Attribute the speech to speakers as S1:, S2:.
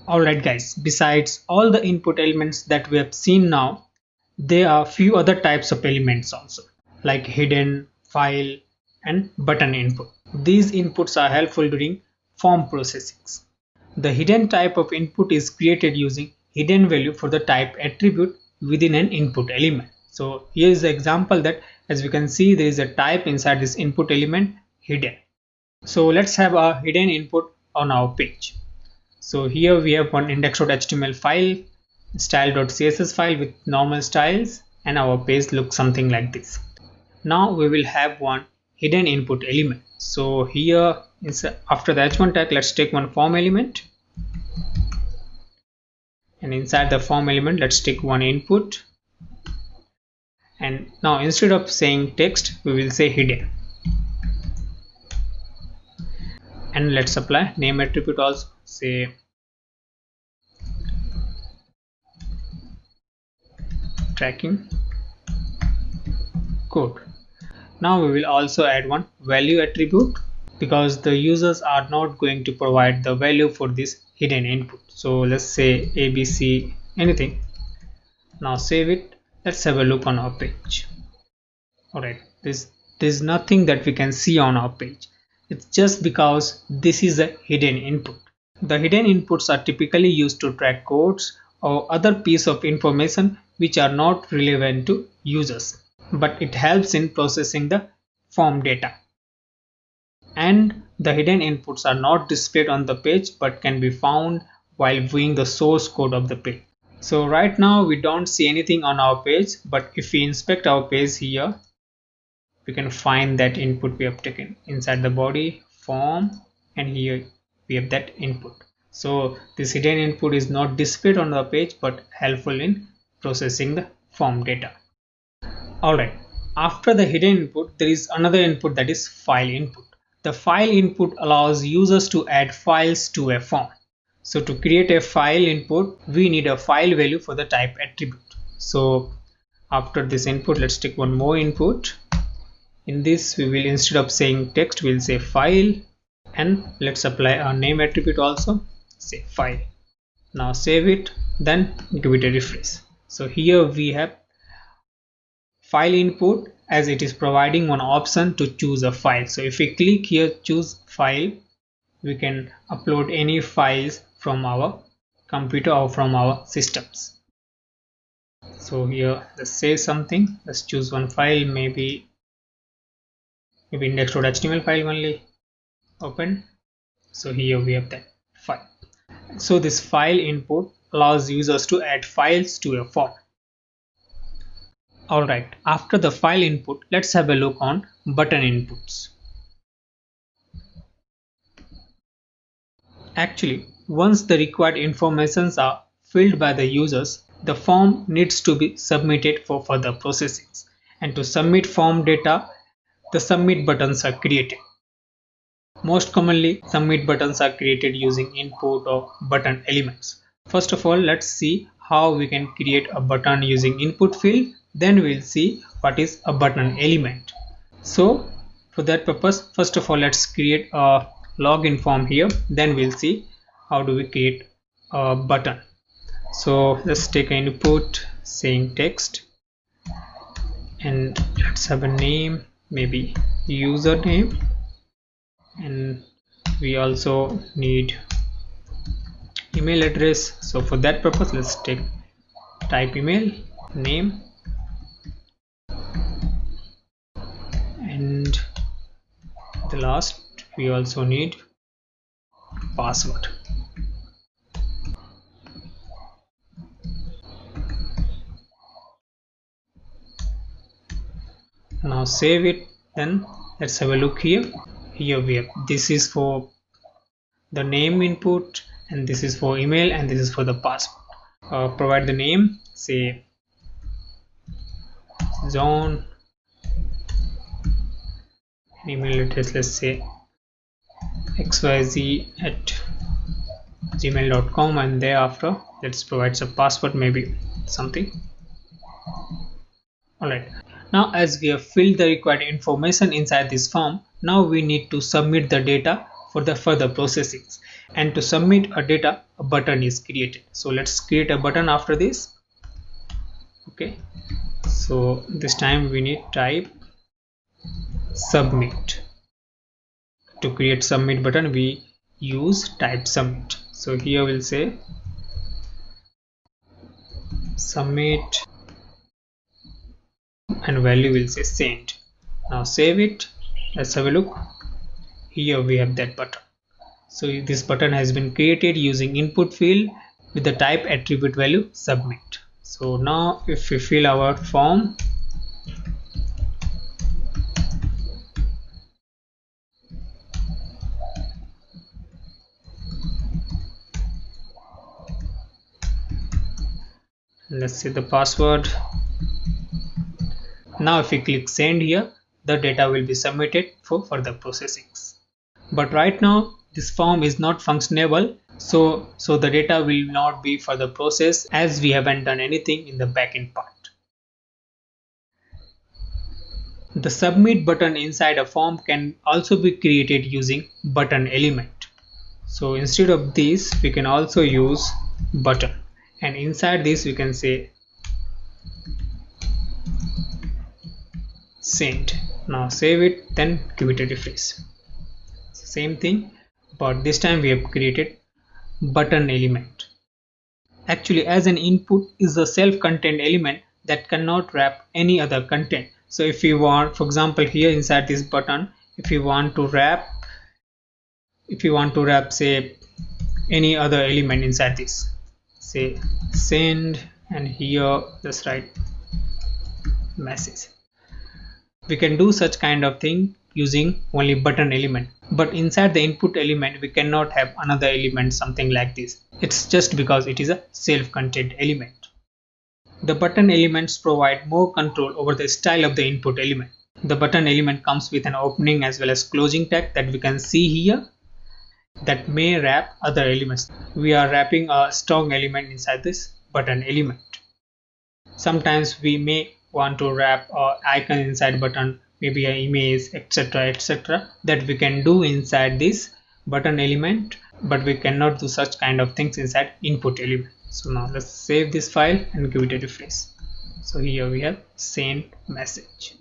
S1: Alright guys, besides all the input elements that we have seen now, there are few other types of elements also, like hidden, file, and button input. These inputs are helpful during form processing. The hidden type of input is created using hidden value for the type attribute within an input element. So here is the example that as we can see there is a type inside this input element hidden. So let's have a hidden input on our page. So here we have one index.html file, style.css file with normal styles, and our page looks something like this. Now we will have one hidden input element. So here after the h1 tag, let's take one form element, and inside the form element let's take one input, and now instead of saying text we will say hidden, and let's apply name attribute also, say tracking code. Now we will also add one value attribute because the users are not going to provide the value for this hidden input. So let's say ABC anything. Now save it. Let's have a look on our page. Alright, there's nothing that we can see on our page. It's just because this is a hidden input. The hidden inputs are typically used to track codes or other piece of information which are not relevant to users, but it helps in processing the form data. And the hidden inputs are not displayed on the page but can be found while viewing the source code of the page. So right now we don't see anything on our page, but if we inspect our page here, we can find that input we have taken inside the body form, and here we have that input. So this hidden input is not displayed on the page but helpful in processing the form data. Alright, after the hidden input there is another input, that is file input. The file input allows users to add files to a form. So to create a file input we need a file value for the type attribute. So after this input let's take one more input. In this we will, instead of saying text, we'll say file, and let's apply our name attribute also, say file. Now save it, then give it a refresh. So here we have file input, as it is providing one option to choose a file. So if we click here choose file, we can upload any files from our computer or from our systems. So here let's say something, let's choose one file, maybe index.html file only, open. So here we have that file. So this file input allows users to add files to a form. Alright, after the file input let's have a look on button inputs. Actually, once the required informations are filled by the users, the form needs to be submitted for further processing, and to submit form data the submit buttons are created. Most commonly submit buttons are created using input or button elements. First of all, let's see how we can create a button using input field, then we'll see what is a button element. So for that purpose, first of all let's create a login form here, then we'll see how do we create a button. So let's take an input saying text, and let's have a name, maybe username, and we also need email address. So for that purpose let's take type email, name, and the last we also need password. Now save it, then let's have a look here. Here we have, this is for the name input, and this is for email, and this is for the password. Provide the name, say zone, email address, let's say xyz@gmail.com, and thereafter let's provide some password, maybe something. Alright, now as we have filled the required information inside this form, now we need to submit the data for the further processing. and to submit a data, a button is created. So let's create a button after this. Okay, so this time we need type submit. To create submit button we use type submit. So here we'll say submit and value will say send. Now save it. Let's have a look. Here we have that button. So this button has been created using input field with the type attribute value submit. So now if we fill our form, let's say the password. Now if we click send here, the data will be submitted for further processing. But right now this form is not functionable, so the data will not be further processed as we haven't done anything in the backend part. The submit button inside a form can also be created using button element. So instead of this we can also use button, and inside this we can say send. Now save it, then give it a refresh. Same thing, but this time we have created button element. Actually, as an input is a self-contained element that cannot wrap any other content. So if we want, for example, here inside this button, if we want to wrap say any other element inside this, say send, and here just write message. We can do such kind of thing using only button element, but inside the input element we cannot have another element something like this. It's just because it is a self-contained element. The button elements provide more control over the style of the input element. The button element comes with an opening as well as closing tag that we can see here that may wrap other elements. We are wrapping a strong element inside this button element. Sometimes we may want to wrap an icon inside button, maybe an image, etc., that we can do inside this button element, but we cannot do such kind of things inside input element. So now let's save this file and give it a refresh. So here we have send message.